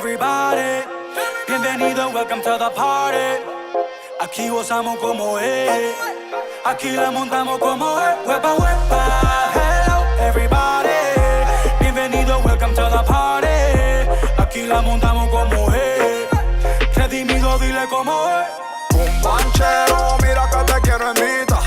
everybody. Bienvenido, welcome to the party. Aquí gozamos como es. Aquí la montamos como es. Huepa, huepa. Hello, everybody. Bienvenido, welcome to the party. Aquí la montamos como es. Redimido, dile como es. Un banchero, mira que te quiero invitar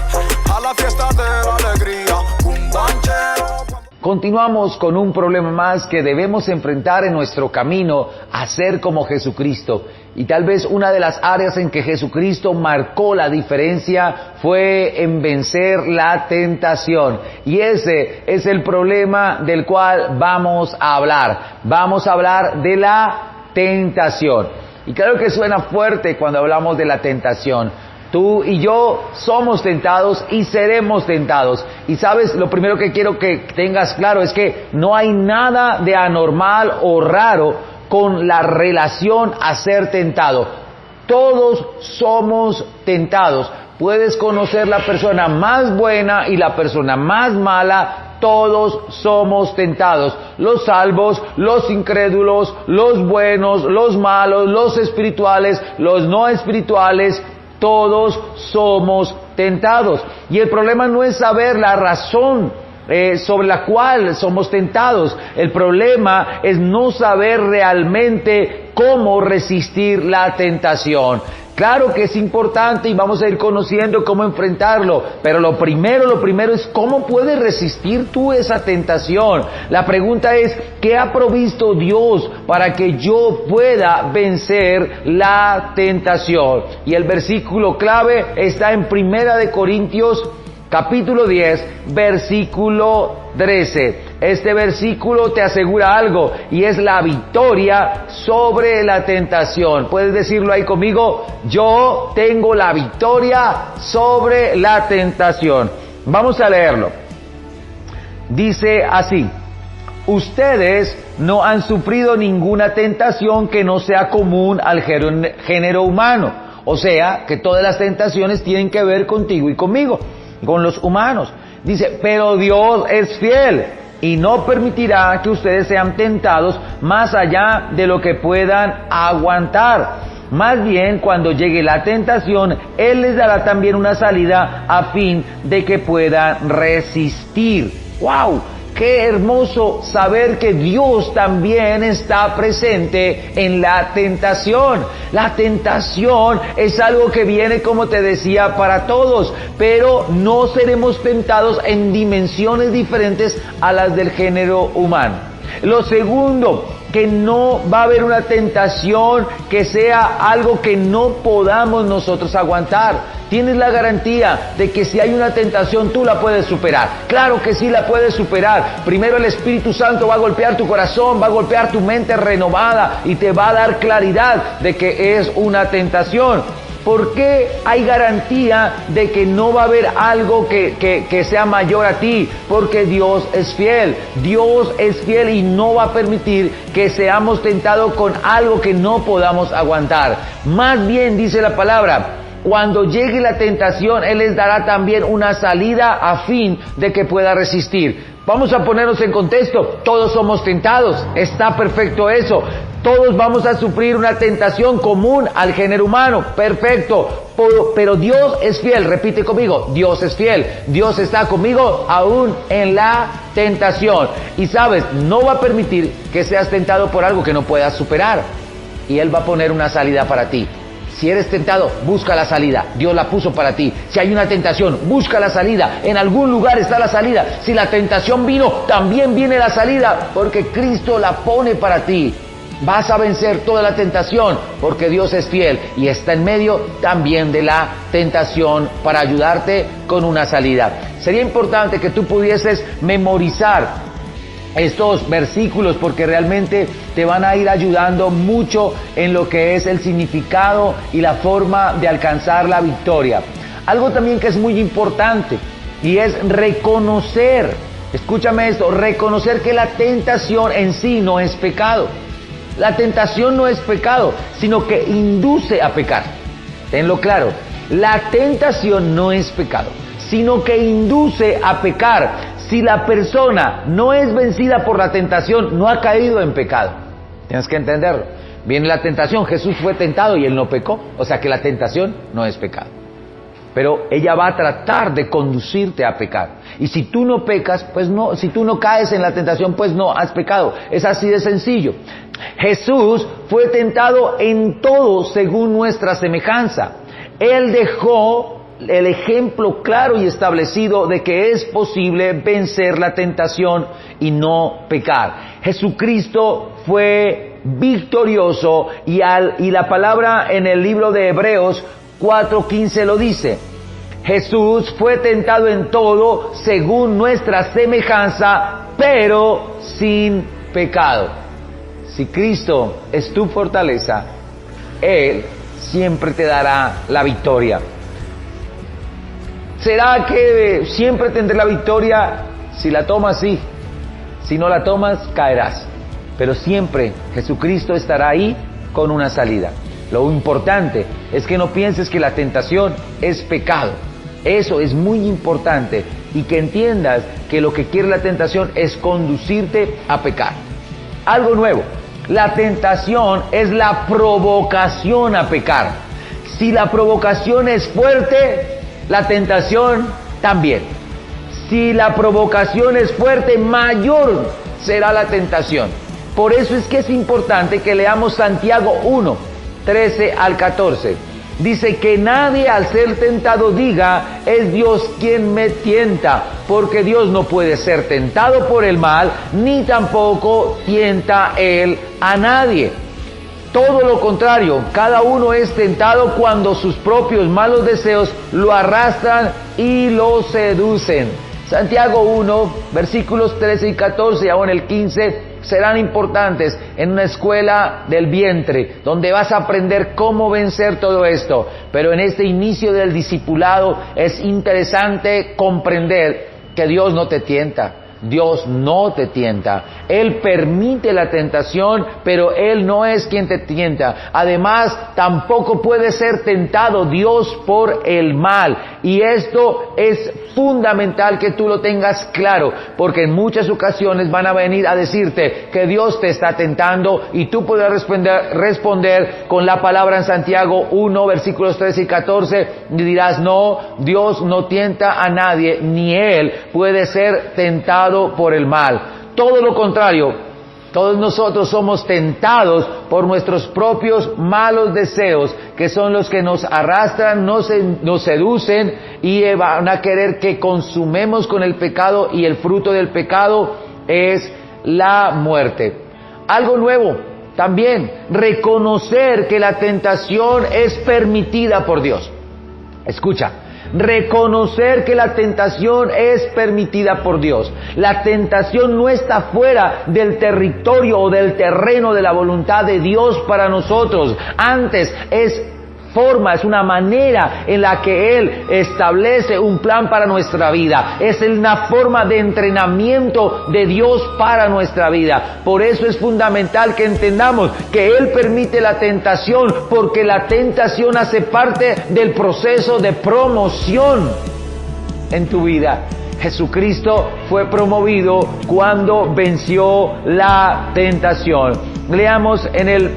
a la fiesta de la alegría. Un banchero. Continuamos con un problema más que debemos enfrentar en nuestro camino a ser como Jesucristo. Y tal vez una de las áreas en que Jesucristo marcó la diferencia fue en vencer la tentación. Y ese es el problema del cual vamos a hablar. Vamos a hablar de la tentación. Y claro que suena fuerte cuando hablamos de la tentación. Tú y yo somos tentados y seremos tentados. Y sabes, lo primero que quiero que tengas claro es que no hay nada de anormal o raro con la relación a ser tentado. Todos somos tentados. Puedes conocer la persona más buena y la persona más mala. Todos somos tentados. Los salvos, los incrédulos, los buenos, los malos, los espirituales, los no espirituales. Todos somos tentados. Y el problema no es saber la razón sobre la cual somos tentados. El problema es no saber realmente cómo resistir la tentación. Claro que es importante y vamos a ir conociendo cómo enfrentarlo, pero lo primero es cómo puedes resistir tú esa tentación. La pregunta es, ¿qué ha provisto Dios para que yo pueda vencer la tentación? Y el versículo clave está en 1 Corintios capítulo 10, versículo 13. Este versículo te asegura algo y es la victoria sobre la tentación. ¿Puedes decirlo ahí conmigo? Yo tengo la victoria sobre la tentación. Vamos a leerlo. Dice así: ustedes no han sufrido ninguna tentación que no sea común al género humano. O sea, que todas las tentaciones tienen que ver contigo y conmigo, con los humanos. Dice, pero Dios es fiel y no permitirá que ustedes sean tentados más allá de lo que puedan aguantar. Más bien, cuando llegue la tentación, Él les dará también una salida a fin de que puedan resistir. ¡Wow! Qué hermoso saber que Dios también está presente en la tentación. La tentación es algo que viene, como te decía, para todos, pero no seremos tentados en dimensiones diferentes a las del género humano. Lo segundo, que no va a haber una tentación que sea algo que no podamos nosotros aguantar. Tienes la garantía de que si hay una tentación tú la puedes superar. Claro que sí la puedes superar. Primero el Espíritu Santo va a golpear tu corazón, va a golpear tu mente renovada y te va a dar claridad de que es una tentación. ¿Por qué hay garantía de que no va a haber algo que sea mayor a ti? Porque Dios es fiel. Dios es fiel y no va a permitir que seamos tentados con algo que no podamos aguantar. Más bien, dice la palabra, cuando llegue la tentación, Él les dará también una salida a fin de que pueda resistir. Vamos a ponernos en contexto. Todos somos tentados. Está perfecto eso. Todos vamos a sufrir una tentación común al género humano. Perfecto. Pero Dios es fiel. Repite conmigo. Dios es fiel. Dios está conmigo aún en la tentación. Y sabes, no va a permitir que seas tentado por algo que no puedas superar. Y Él va a poner una salida para ti. Si eres tentado, busca la salida. Dios la puso para ti. Si hay una tentación, busca la salida. En algún lugar está la salida. Si la tentación vino, también viene la salida, porque Cristo la pone para ti. Vas a vencer toda la tentación, porque Dios es fiel y está en medio también de la tentación para ayudarte con una salida. Sería importante que tú pudieses memorizar estos versículos porque realmente te van a ir ayudando mucho en lo que es el significado y la forma de alcanzar la victoria. Algo también que es muy importante y es reconocer, escúchame esto, reconocer que la tentación en sí no es pecado. La tentación no es pecado, sino que induce a pecar. Tenlo claro, la tentación no es pecado, sino que induce a pecar. Si la persona no es vencida por la tentación, no ha caído en pecado. Tienes que entenderlo. Viene la tentación, Jesús fue tentado y él no pecó, o sea que la tentación no es pecado. Pero ella va a tratar de conducirte a pecar. Y si tú no pecas, pues no, si tú no caes en la tentación, pues no has pecado. Es así de sencillo. Jesús fue tentado en todo según nuestra semejanza. Él dejó el ejemplo claro y establecido de que es posible vencer la tentación y no pecar. Jesucristo fue victorioso y la palabra en el libro de Hebreos 4:15 lo dice. Jesús fue tentado en todo según nuestra semejanza, pero sin pecado. Si Cristo es tu fortaleza, Él siempre te dará la victoria. ¿Será que siempre tendré la victoria? Si la tomas, sí. Si no la tomas, caerás. Pero siempre Jesucristo estará ahí con una salida. Lo importante es que no pienses que la tentación es pecado. Eso es muy importante. Y que entiendas que lo que quiere la tentación es conducirte a pecar. Algo nuevo. La tentación es la provocación a pecar. Si la provocación es fuerte, la tentación también. Si la provocación es fuerte, mayor será la tentación. Por eso es que es importante que leamos Santiago 1:13 al 14. Dice que nadie al ser tentado diga, es Dios quien me tienta, porque Dios no puede ser tentado por el mal, ni tampoco tienta Él a nadie. Todo lo contrario, cada uno es tentado cuando sus propios malos deseos lo arrastran y lo seducen. Santiago 1, versículos 13 y 14, y aún el 15, serán importantes en una escuela del vientre, donde vas a aprender cómo vencer todo esto. Pero en este inicio del discipulado es interesante comprender que Dios no te tienta. Dios no te tienta. Él permite la tentación, pero Él no es quien te tienta. Además, tampoco puede ser tentado Dios por el mal. Y esto es fundamental que tú lo tengas claro, porque en muchas ocasiones van a venir a decirte que Dios te está tentando y tú podrás responder con la palabra en Santiago 1, versículos 13 y 14, y dirás, no, Dios no tienta a nadie, ni Él puede ser tentado por el mal. Todo lo contrario, todos nosotros somos tentados por nuestros propios malos deseos, que son los que nos arrastran, nos seducen y van a querer que consumemos con el pecado, y el fruto del pecado es la muerte. Algo nuevo también, reconocer que la tentación es permitida por Dios. Escucha. Reconocer que la tentación es permitida por Dios. La tentación no está fuera del territorio o del terreno de la voluntad de Dios para nosotros. Antes es una manera en la que Él establece un plan para nuestra vida. Es una forma de entrenamiento de Dios para nuestra vida. Por eso es fundamental que entendamos que Él permite la tentación, porque la tentación hace parte del proceso de promoción en tu vida. Jesucristo fue promovido cuando venció la tentación. Leamos en el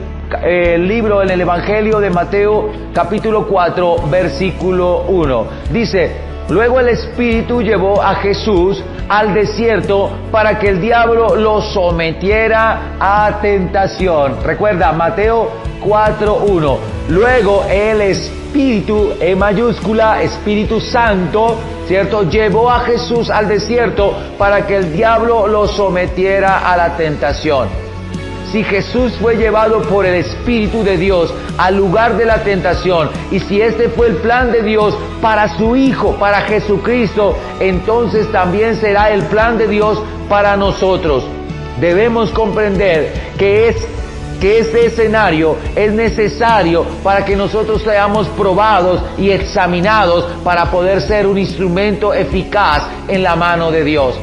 libro, en el Evangelio de Mateo, capítulo 4, versículo 1. Dice, luego el Espíritu llevó a Jesús al desierto para que el diablo lo sometiera a tentación. Recuerda, Mateo 4:1. Luego el Espíritu, en mayúscula, Espíritu Santo, ¿cierto?, llevó a Jesús al desierto para que el diablo lo sometiera a la tentación. Si Jesús fue llevado por el Espíritu de Dios al lugar de la tentación, y si este fue el plan de Dios para su Hijo, para Jesucristo, entonces también será el plan de Dios para nosotros. Debemos comprender que este escenario es necesario para que nosotros seamos probados y examinados para poder ser un instrumento eficaz en la mano de Dios.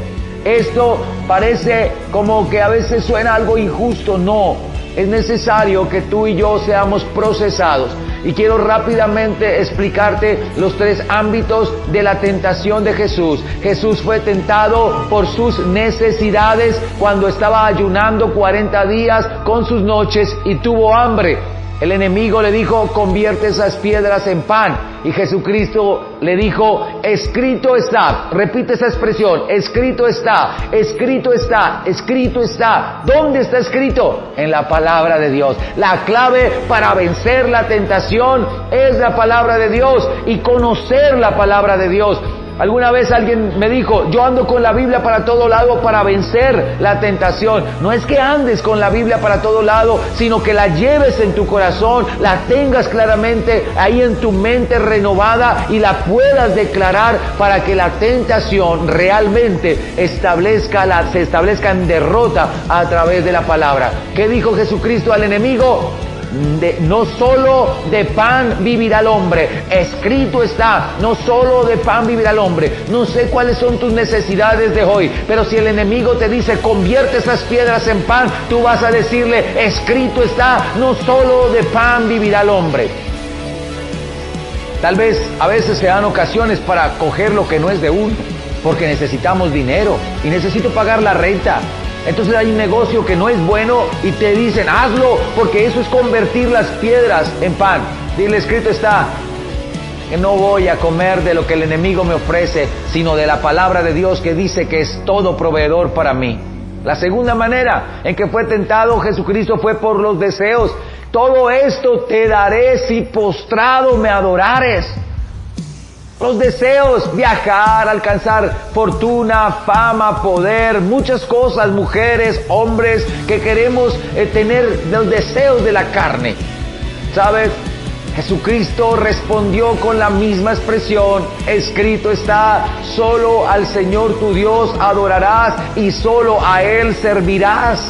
Esto parece como que a veces suena algo injusto. No, es necesario que tú y yo seamos procesados, Y quiero rápidamente explicarte los 3 ámbitos de la tentación de Jesús. Jesús fue tentado por sus necesidades cuando estaba ayunando 40 días con sus noches y tuvo hambre. El enemigo le dijo, convierte esas piedras en pan. Y Jesucristo le dijo, escrito está. Repite esa expresión, escrito está, escrito está, escrito está. ¿Dónde está escrito? En la palabra de Dios. La clave para vencer la tentación es la palabra de Dios y conocer la palabra de Dios. Alguna vez alguien me dijo, yo ando con la Biblia para todo lado para vencer la tentación. No es que andes con la Biblia para todo lado, sino que la lleves en tu corazón, la tengas claramente ahí en tu mente renovada y la puedas declarar para que la tentación realmente se establezca en derrota a través de la palabra. ¿Qué dijo Jesucristo al enemigo? No solo de pan vivirá el hombre, escrito está, no solo de pan vivirá el hombre. No sé cuáles son tus necesidades de hoy, pero si el enemigo te dice, convierte esas piedras en pan, tú vas a decirle, escrito está, no solo de pan vivirá el hombre. Tal vez a veces se dan ocasiones para coger lo que no es de uno, porque necesitamos dinero y necesito pagar la renta. Entonces hay un negocio que no es bueno y te dicen, hazlo, porque eso es convertir las piedras en pan. Dile, escrito está, que no voy a comer de lo que el enemigo me ofrece, sino de la palabra de Dios que dice que es todo proveedor para mí. La segunda manera en que fue tentado Jesucristo fue por los deseos. Todo esto te daré si postrado me adorares. Los deseos, viajar, alcanzar fortuna, fama, poder, muchas cosas, mujeres, hombres, que queremos tener los deseos de la carne. ¿Sabes? Jesucristo respondió con la misma expresión, escrito está, solo al Señor tu Dios adorarás y solo a Él servirás.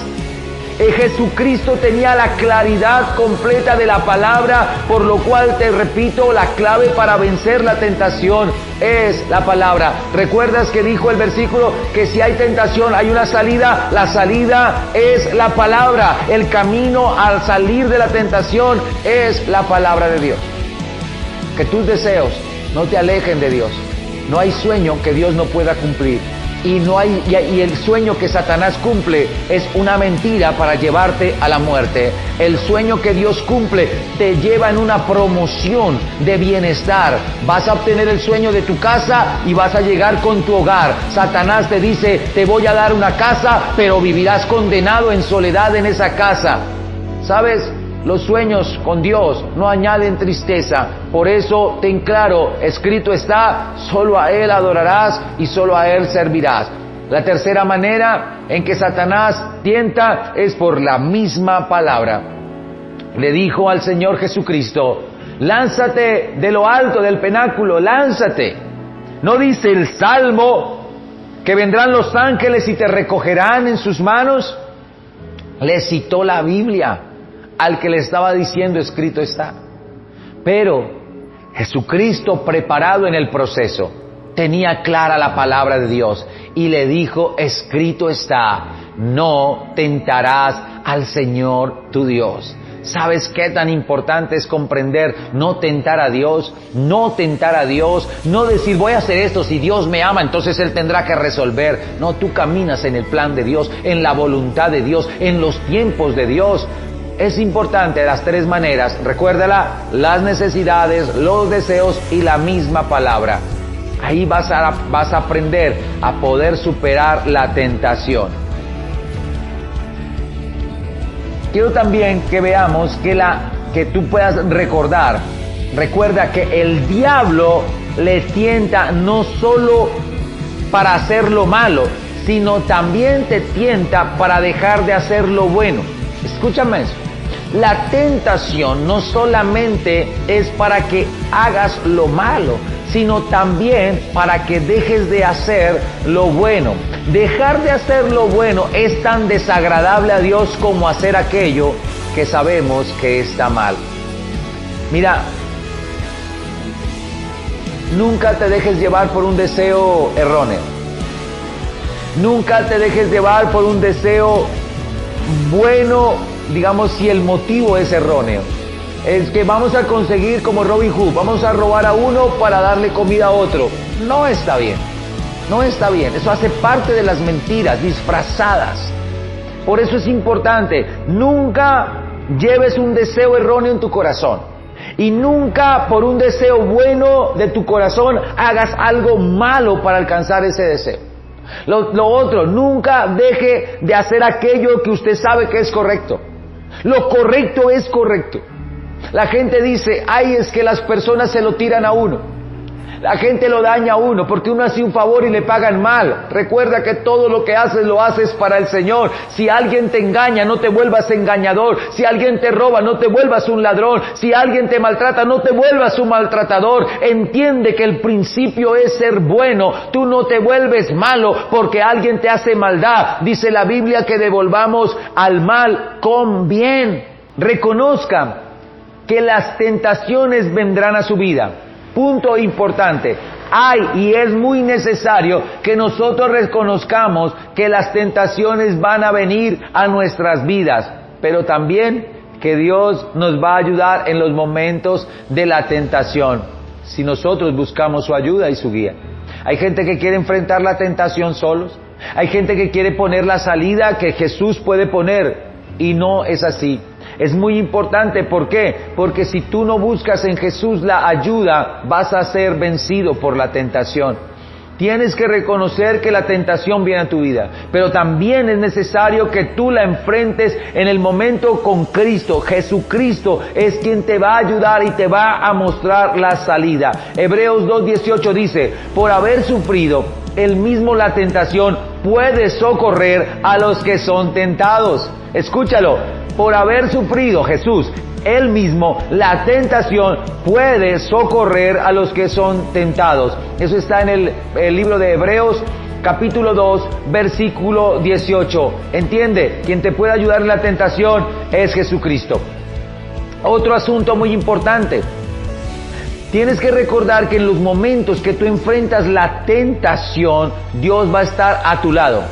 Jesucristo tenía la claridad completa de la palabra, por lo cual te repito, la clave para vencer la tentación es la palabra. ¿Recuerdas que dijo el versículo que si hay tentación hay una salida? La salida es la palabra. El camino al salir de la tentación es la palabra de Dios. Que tus deseos no te alejen de Dios. No hay sueño que Dios no pueda cumplir. Y el sueño que Satanás cumple es una mentira para llevarte a la muerte. El sueño que Dios cumple te lleva en una promoción de bienestar. Vas a obtener el sueño de tu casa y vas a llegar con tu hogar. Satanás te dice, te voy a dar una casa, pero vivirás condenado en soledad en esa casa. ¿Sabes? Los sueños con Dios no añaden tristeza. Por eso ten claro, escrito está, solo a Él adorarás y solo a Él servirás. La tercera manera en que Satanás tienta es por la misma palabra. Le dijo al Señor Jesucristo, lánzate de lo alto del penáculo, lánzate. ¿No dice el Salmo que vendrán los ángeles y te recogerán en sus manos? Le citó la Biblia al que le estaba diciendo escrito está. Pero Jesucristo, preparado en el proceso, tenía clara la palabra de Dios y le dijo, escrito está, no tentarás al Señor tu Dios. ¿Sabes qué tan importante es comprender? No tentar a Dios, no tentar a Dios, no decir voy a hacer esto, si Dios me ama entonces Él tendrá que resolver. No, tú caminas en el plan de Dios, en la voluntad de Dios, en los tiempos de Dios. Es importante las 3 maneras, recuérdala, las necesidades, los deseos y la misma palabra. Ahí vas a aprender a poder superar la tentación. Quiero también que veamos que tú puedas recordar. Recuerda que el diablo le tienta no solo para hacer lo malo, sino también te tienta para dejar de hacer lo bueno. Escúchame eso. La tentación no solamente es para que hagas lo malo, sino también para que dejes de hacer lo bueno. Dejar de hacer lo bueno es tan desagradable a Dios como hacer aquello que sabemos que está mal. Mira, nunca te dejes llevar por un deseo erróneo. Nunca te dejes llevar por un deseo bueno, digamos, si el motivo es erróneo. es que vamos a conseguir como Robin Hood, vamos a robar a uno para darle comida a otro. No está bien, no está bien. Eso hace parte de las mentiras disfrazadas. Por eso es importante, nunca lleves un deseo erróneo en tu corazón. Y nunca por un deseo bueno de tu corazón hagas algo malo para alcanzar ese deseo. Lo otro, nunca deje de hacer aquello que usted sabe que es correcto. Lo correcto es correcto. La gente dice, ay, es que las personas se lo tiran a uno. La gente lo daña a uno porque uno hace un favor y le pagan mal. Recuerda que todo lo que haces lo haces para el Señor. Si alguien te engaña, no te vuelvas engañador. Si alguien te roba, no te vuelvas un ladrón. Si alguien te maltrata, no te vuelvas un maltratador. Entiende que el principio es ser bueno. Tú no te vuelves malo porque alguien te hace maldad. Dice la Biblia que devolvamos al mal con bien. Reconozca que las tentaciones vendrán a su vida. Punto importante. Hay y es muy necesario que nosotros reconozcamos que las tentaciones van a venir a nuestras vidas, pero también que Dios nos va a ayudar en los momentos de la tentación, si nosotros buscamos su ayuda y su guía. Hay gente que quiere enfrentar la tentación solos. Hay gente que quiere poner la salida que Jesús puede poner, y no es así. Es muy importante, ¿por qué? Porque si tú no buscas en Jesús la ayuda, vas a ser vencido por la tentación. Tienes que reconocer que la tentación viene a tu vida, pero también es necesario que tú la enfrentes en el momento con Cristo. Jesucristo es quien te va a ayudar y te va a mostrar la salida. Hebreos 2:18 dice, por haber sufrido él mismo la tentación, puede socorrer a los que son tentados. Escúchalo. Por haber sufrido Jesús, Él mismo, la tentación, puede socorrer a los que son tentados. Eso está en el libro de Hebreos, capítulo 2, versículo 18. ¿Entiende? Quien te puede ayudar en la tentación es Jesucristo. Otro asunto muy importante. Tienes que recordar que en los momentos que tú enfrentas la tentación, Dios va a estar a tu lado.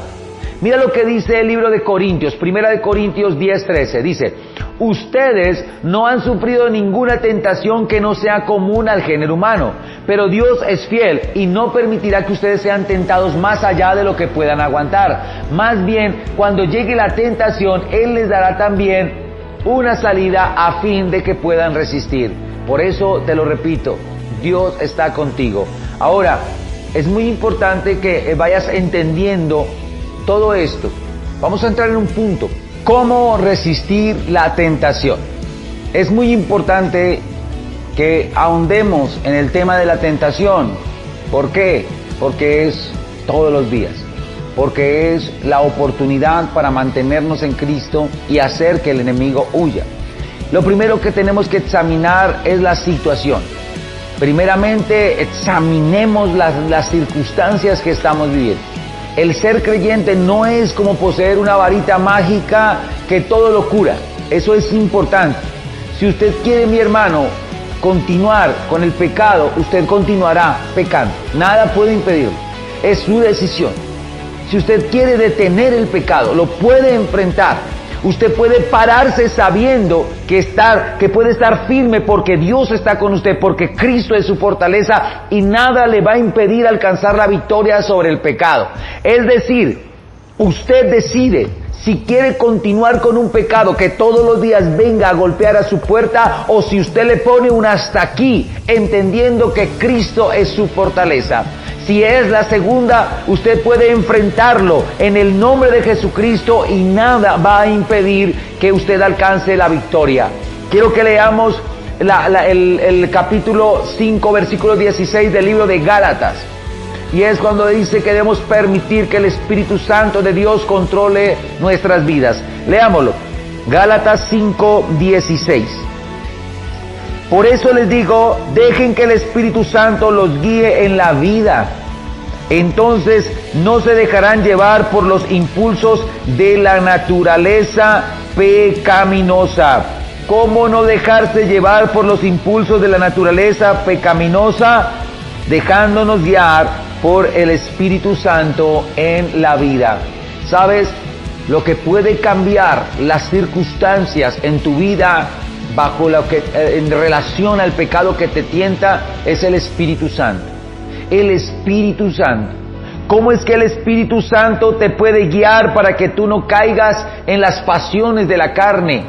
Mira lo que dice el libro de Corintios, 1 de Corintios 10:13, dice, ustedes no han sufrido ninguna tentación que no sea común al género humano, pero Dios es fiel y no permitirá que ustedes sean tentados más allá de lo que puedan aguantar. Más bien, cuando llegue la tentación, Él les dará también una salida a fin de que puedan resistir. Por eso te lo repito, Dios está contigo. Ahora, es muy importante que vayas entendiendo todo esto. Vamos a entrar en un punto. ¿Cómo resistir la tentación? Es muy importante que ahondemos en el tema de la tentación. ¿Por qué? Porque es todos los días. Porque es la oportunidad para mantenernos en Cristo y hacer que el enemigo huya. Lo primero que tenemos que examinar es la situación. Primeramente, examinemos las circunstancias que estamos viviendo. El ser creyente no es como poseer una varita mágica que todo lo cura. Eso es importante. Si usted quiere, mi hermano, continuar con el pecado, usted continuará pecando. Nada puede impedirlo. Es su decisión. Si usted quiere detener el pecado, lo puede enfrentar. Usted puede pararse sabiendo que puede estar firme porque Dios está con usted, porque Cristo es su fortaleza y nada le va a impedir alcanzar la victoria sobre el pecado. Es decir, usted decide si quiere continuar con un pecado que todos los días venga a golpear a su puerta, o si usted le pone un hasta aquí, entendiendo que Cristo es su fortaleza. Si es la segunda, usted puede enfrentarlo en el nombre de Jesucristo y nada va a impedir que usted alcance la victoria. Quiero que leamos el capítulo 5, versículo 16 del libro de Gálatas. Y es cuando dice que debemos permitir que el Espíritu Santo de Dios controle nuestras vidas. Leámoslo. Gálatas 5:16. Por eso les digo, dejen que el Espíritu Santo los guíe en la vida. Entonces no se dejarán llevar por los impulsos de la naturaleza pecaminosa. ¿Cómo no dejarse llevar por los impulsos de la naturaleza pecaminosa? Dejándonos guiar por el Espíritu Santo en la vida. ¿Sabes? Lo que puede cambiar las circunstancias en tu vida bajo lo que en relación al pecado que te tienta es el Espíritu Santo. El Espíritu Santo. ¿Cómo es que el Espíritu Santo te puede guiar para que tú no caigas en las pasiones de la carne?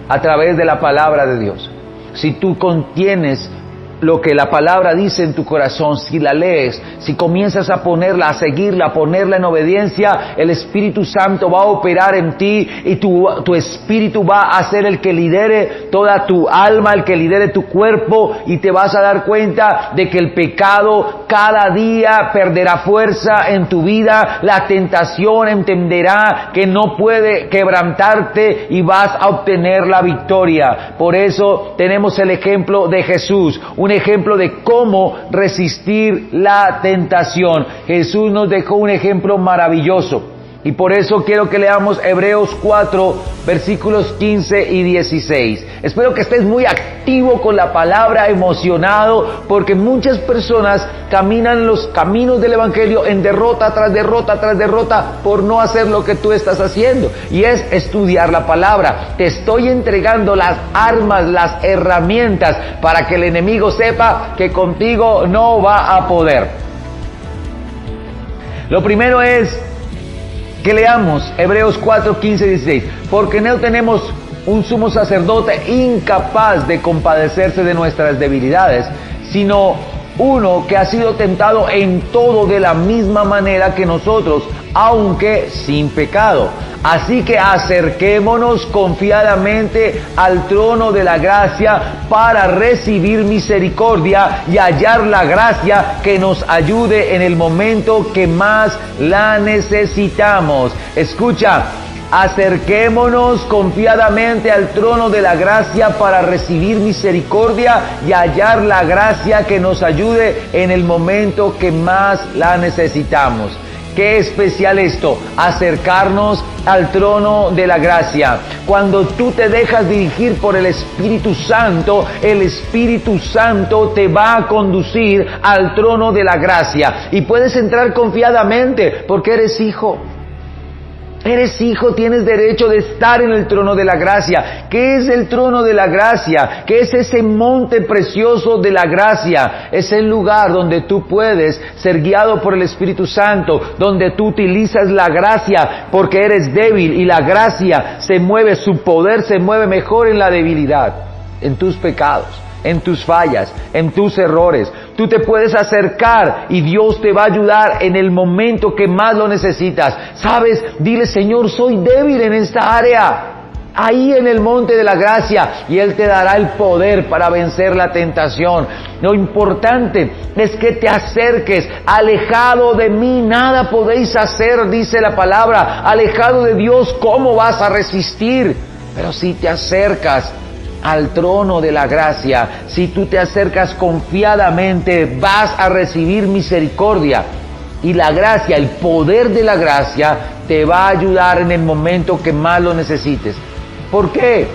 A través de la palabra de Dios. Si tú contienes lo que la palabra dice en tu corazón, si la lees, si comienzas a ponerla, a seguirla, a ponerla en obediencia, el Espíritu Santo va a operar en ti y tu espíritu va a ser el que lidere toda tu alma, el que lidere tu cuerpo, y te vas a dar cuenta de que el pecado cada día perderá fuerza en tu vida, la tentación entenderá que no puede quebrantarte y vas a obtener la victoria. Por eso tenemos el ejemplo de Jesús, un ejemplo de cómo resistir la tentación. Jesús nos dejó un ejemplo maravilloso. Y por eso quiero que leamos Hebreos 4, versículos 15 y 16. Espero que estés muy activo con la palabra, emocionado, porque muchas personas caminan los caminos del Evangelio en derrota tras derrota tras derrota por no hacer lo que tú estás haciendo. Y es estudiar la palabra. Te estoy entregando las armas, las herramientas para que el enemigo sepa que contigo no va a poder. Lo primero es que leamos Hebreos 4, 15 y 16. Porque no tenemos un sumo sacerdote incapaz de compadecerse de nuestras debilidades, sino uno que ha sido tentado en todo de la misma manera que nosotros, aunque sin pecado. Así que acerquémonos confiadamente al trono de la gracia para recibir misericordia y hallar la gracia que nos ayude en el momento que más la necesitamos. Escucha, acerquémonos confiadamente al trono de la gracia para recibir misericordia y hallar la gracia que nos ayude en el momento que más la necesitamos. Qué especial esto, acercarnos al trono de la gracia. Cuando tú te dejas dirigir por el Espíritu Santo, el Espíritu Santo te va a conducir al trono de la gracia. Y puedes entrar confiadamente porque eres hijo. Eres hijo, tienes derecho de estar en el trono de la gracia. ¿Qué es el trono de la gracia? ¿Qué es ese monte precioso de la gracia? Es el lugar donde tú puedes ser guiado por el Espíritu Santo, donde tú utilizas la gracia porque eres débil y la gracia se mueve, su poder se mueve mejor en la debilidad, en tus pecados, en tus fallas, en tus errores. Tú te puedes acercar y Dios te va a ayudar en el momento que más lo necesitas. ¿Sabes? Dile, Señor, soy débil en esta área. Ahí en el monte de la gracia, y Él te dará el poder para vencer la tentación. Lo importante es que te acerques. Alejado de mí nada podéis hacer, dice la palabra. Alejado de Dios, ¿cómo vas a resistir? Pero si te acercas al trono de la gracia, si tú te acercas confiadamente, vas a recibir misericordia. Y la gracia, el poder de la gracia, te va a ayudar en el momento que más lo necesites. ¿Por qué?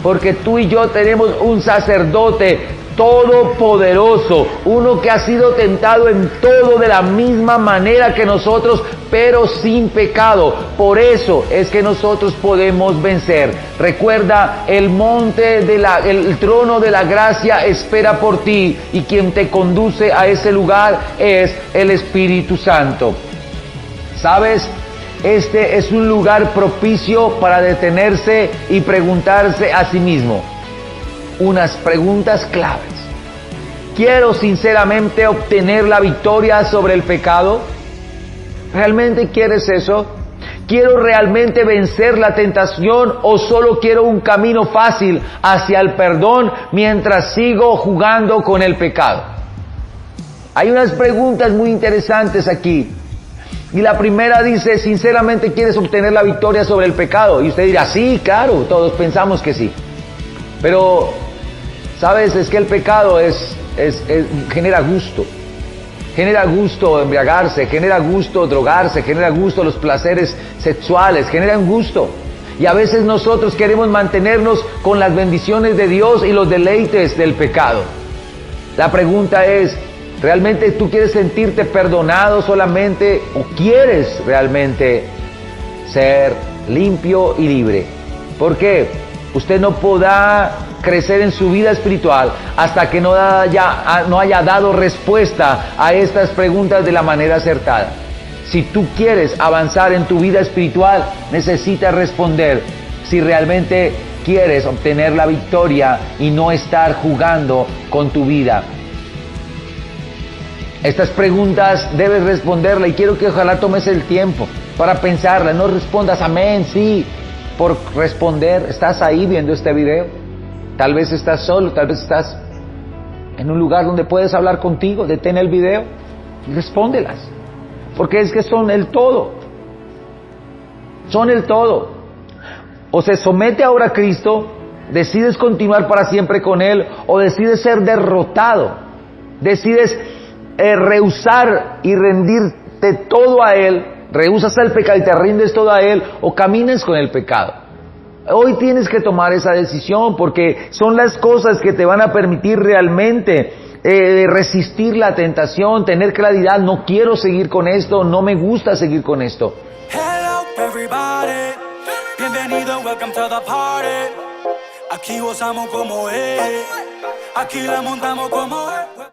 Porque tú y yo tenemos un sacerdote todopoderoso, uno que ha sido tentado en todo de la misma manera que nosotros, pero sin pecado. Por eso es que nosotros podemos vencer. Recuerda, el trono de la gracia espera por ti, y quien te conduce a ese lugar es el Espíritu Santo. ¿Sabes? Este es un lugar propicio para detenerse y preguntarse a sí mismo unas preguntas claves. ¿Quiero sinceramente obtener la victoria sobre el pecado? ¿Realmente quieres eso? ¿Quiero realmente vencer la tentación o solo quiero un camino fácil hacia el perdón mientras sigo jugando con el pecado? Hay unas preguntas muy interesantes aquí. Y la primera dice, ¿sinceramente quieres obtener la victoria sobre el pecado? Y usted dirá, sí, claro, todos pensamos que sí. Pero, ¿sabes? Es que el pecado genera gusto. Genera gusto embriagarse, genera gusto drogarse, genera gusto los placeres sexuales, generan gusto. Y a veces nosotros queremos mantenernos con las bendiciones de Dios y los deleites del pecado. La pregunta es, ¿realmente tú quieres sentirte perdonado solamente o quieres realmente ser limpio y libre? ¿Por qué? Usted no podrá crecer en su vida espiritual hasta que no haya dado respuesta a estas preguntas de la manera acertada. Si tú quieres avanzar en tu vida espiritual, necesitas responder si realmente quieres obtener la victoria y no estar jugando con tu vida. Estas preguntas debes responderlas y quiero que ojalá tomes el tiempo para pensarlas. No respondas amén, sí, por responder. ¿Estás ahí viendo este video? Tal vez estás solo, tal vez estás en un lugar donde puedes hablar contigo. Detén el video y respóndelas. Porque es que son el todo. Son el todo. O se somete ahora a Cristo, decides continuar para siempre con Él, o decides ser derrotado. Decides rehusar y rendirte todo a Él. Rehusas el pecado y te rindes todo a Él, o caminas con el pecado. Hoy tienes que tomar esa decisión porque son las cosas que te van a permitir realmente resistir la tentación, tener claridad. No quiero seguir con esto, no me gusta seguir con esto. Hello everybody, bienvenido, welcome to the party. Aquí gozamos como es, aquí la montamos como es.